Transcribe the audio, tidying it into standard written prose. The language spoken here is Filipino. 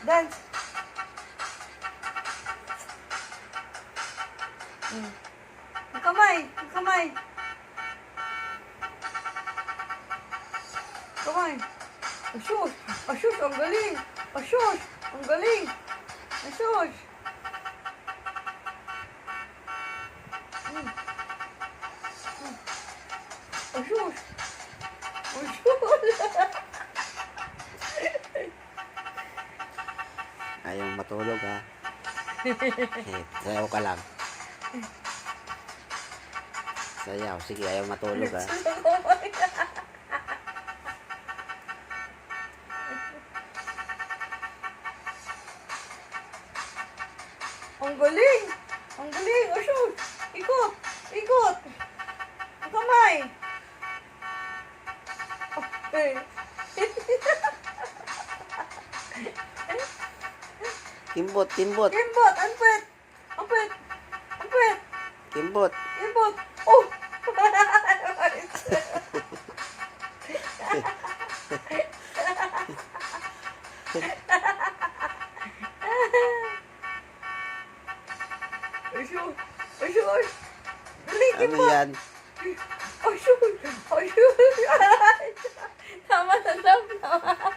Dance. Ang kamay. Ang kamay. Kamay. Asus. Asus. Ang galing. Asus. Ang galing. Asus. Asus. Asus. Ayaw matulog ha. Sayaw ka lang. Sayaw. Sige, ayaw matulog ha. Ang galing! Ang galing! O shoot! Ikot! Ikot! Ang kamay! Okay. Kimbot, kimbot. Kimbot! Ang pwet! Ang pwet! Ang pwet! Kimbot. Kimbot! Oh! Asyos! Asyos! Galing! Ano Kimbot! yan? Asyos! Asyos! Tama na, tama.